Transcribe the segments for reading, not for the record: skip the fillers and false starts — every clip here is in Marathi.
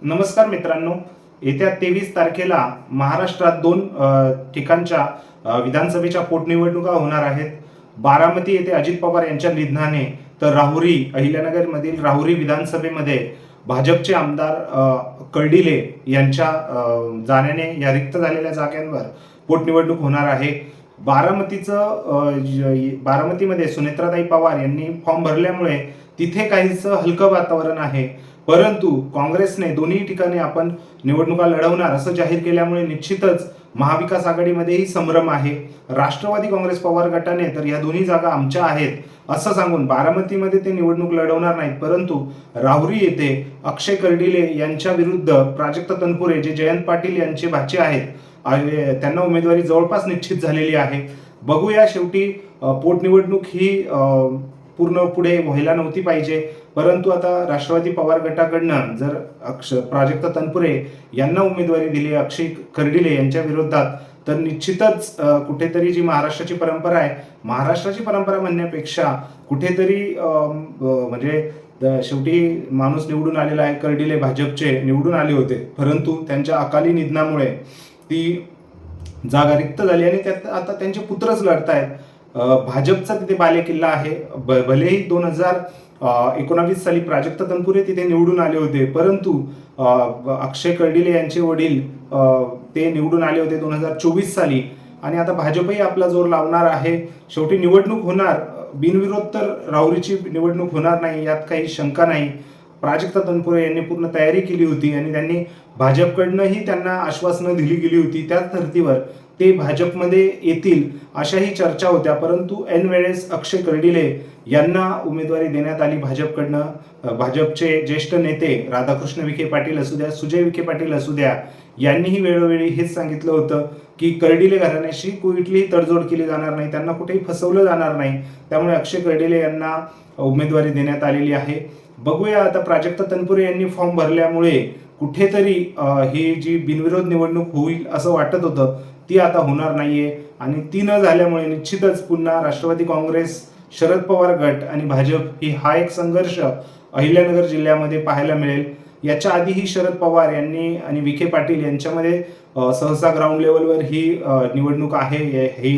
नमस्कार मित्रांनो, येत्या 23 तारखेला महाराष्ट्रात दोन ठिकाणच्या विधानसभेच्या पोटनिवडणुका होणार आहेत. बारामती येथे अजित पवार यांच्या निधनाने तर राहुरी अहिल्यानगरमधील राहुरी विधानसभेमध्ये भाजपचे आमदार कर्डिले यांच्या जाण्याने या रिक्त झालेल्या जागांवर पोटनिवडणूक होणार आहे. बारामतीमध्ये सुनेत्राताई पवार यांनी फॉर्म भरल्यामुळे तिथे काहीसं हलकं वातावरण आहे. परंतु काँग्रेसने दोन्ही ठिकाणी आपण निवडणुका लढवणार असं जाहीर केल्यामुळे निश्चितच महाविकास आघाडीमध्येही संभ्रम आहे. राष्ट्रवादी काँग्रेस पवार गटाने तर या दोन्ही जागा आमच्या आहेत असं सांगून बारामतीमध्ये ते निवडणूक लढवणार नाहीत, परंतु राहुरी येथे अक्षय कर्डिले यांच्या विरुद्ध प्राजक्त तनपुरे जे जयंत पाटील यांचे भाचे आहेत त्यांना उमेदवारी जवळपास निश्चित झालेली आहे. बघूया, शेवटी पोटनिवडणूक ही पूर्ण पुढे व्हायला नव्हती पाहिजे, परंतु आता राष्ट्रवादी पवार गटाकडनं जर प्राजक्त तनपुरे यांना उमेदवारी दिली अक्षय कर्डिले यांच्या विरोधात, तर निश्चितच कुठेतरी जी महाराष्ट्राची परंपरा आहे, महाराष्ट्राची परंपरा म्हणण्यापेक्षा कुठेतरी म्हणजे शेवटी माणूस निवडून आलेला आहे. कर्डिले भाजपचे निवडून आले होते, परंतु त्यांच्या अकाली निधनामुळे ती जागा रिक्त झाली आणि त्यात आता त्यांचे पुत्रच लढतायत. भाजपचा तिथे बालेकिल्ला आहे. भलेही 2019 साली प्राजक्त तनपुरे तिथे निवडून आले होते, परंतु अक्षय कर्डिले यांचे वडील ते निवडून आले होते 2024 साली आणि आता भाजपही आपला जोर लावणार आहे. शेवटी निवडणूक होणार, बिनविरोध तर राहुरीची निवडणूक होणार नाही, यात काही शंका नाही. प्राजक्त तनपुरे यांनी पूर्ण तयारी केली होती आणि त्यांनी भाजपकडनंही त्यांना आश्वासनं दिली गेली होती. त्याच धर्तीवर ते भाजपमध्ये येतील अशाही चर्चा होत्या, परंतु ऐन वेळेस अक्षय कर्डिले यांना उमेदवारी देण्यात आली भाजपकडनं. भाजपचे ज्येष्ठ नेते राधाकृष्ण विखे पाटील असू द्या, सुजय विखे पाटील असू द्या, यांनीही वेळोवेळी हेच सांगितलं होतं की कर्डिले घराण्याशी कुठलीही तडजोड केली जाणार नाही, त्यांना कुठेही फसवलं जाणार नाही. त्यामुळे अक्षय कर्डिले यांना उमेदवारी देण्यात आलेली आहे. बघूया, आता प्राजक्त तनपुरे यांनी फॉर्म भरल्यामुळे कुठेतरी ही जी बिनविरोध निवडणूक होईल असं वाटत होतं, ती आता होणार नाहीये आणि ती न झाल्यामुळे निश्चितच पुन्हा राष्ट्रवादी काँग्रेस, शरद पवार गट आणि भाजप हा एक संघर्ष अहिल्यानगर जिल्ह्यामध्ये पाहायला मिळेल. याच्या आधीही शरद पवार यांनी आणि विखे पाटील यांच्यामध्ये सहसा ग्राउंड लेवलवर ही निवडणूक आहे, ही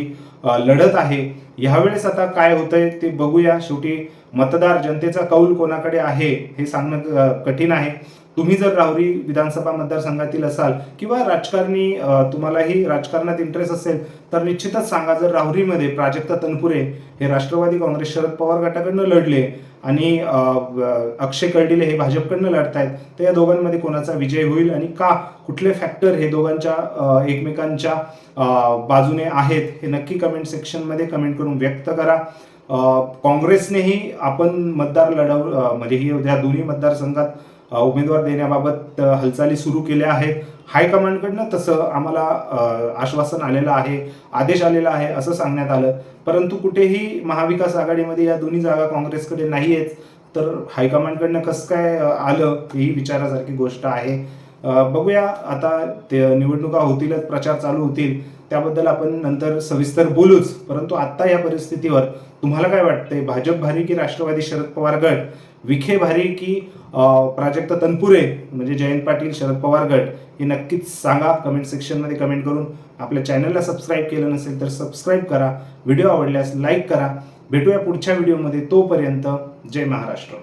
लढत आहे. यावेळेस आता काय होतंय ते बघूया. शेवटी मतदार जनतेचा कौल कोणाकडे आहे हे सांगणं कठीण आहे. तुम्ही जर राहुरी विधानसभा मतदारसंघातील असाल किंवा राजकारणी, तुम्हालाही राजकारणात इंटरेस्ट असेल, तर निश्चितच सांगा. जर राहुरीमध्ये प्राजक्त तनपुरे हे राष्ट्रवादी काँग्रेस शरद पवार गटाकडनं लढले आणि अक्षय कर्डिले हे भाजपकडनं लढतायत, तर या दोघांमध्ये कोणाचा विजय होईल आणि का, कुठले फॅक्टर हे दोघांच्या एकमेकांच्या बाजूने आहेत हे नक्की कमेंट सेक्शनमध्ये कमेंट करून व्यक्त करा. काँग्रेसनेही आपण मतदार म्हणजे या दोन्ही मतदारसंघात उमेदवार देण्याबाबत हालचाली सुरू केल्या आहेत. हायकमांडकडनं तसं आम्हाला आश्वासन आलेलं आहे, आदेश आलेला आहे असं सांगण्यात आलं, परंतु कुठेही महाविकास आघाडीमध्ये या दोन्ही जागा काँग्रेसकडे नाही आहेत, तर हायकमांडकडनं कसं काय आलं ही विचारासारखी गोष्ट आहे. बघूया, आता ते निवडणुका होतीलच, प्रचार चालू होतील, त्याबद्दल आपण नंतर सविस्तर बोलूच. परंतु आता या परिस्थितीवर तुम्हाला काय वाटतंय? भाजप भारी की राष्ट्रवादी शरद पवार गट, विखे भारी की प्राजक्त तनपुरे म्हणजे जयंत पाटील शरद पवार गट, हे नक्कीच सांगा कमेंट सेक्शनमध्ये कमेंट करून. आपल्या चॅनलला सबस्क्राईब केलं नसेल तर सबस्क्राईब करा. व्हिडिओ आवडल्यास लाईक करा. भेटूया पुढच्या व्हिडिओमध्ये. तोपर्यंत जय महाराष्ट्र.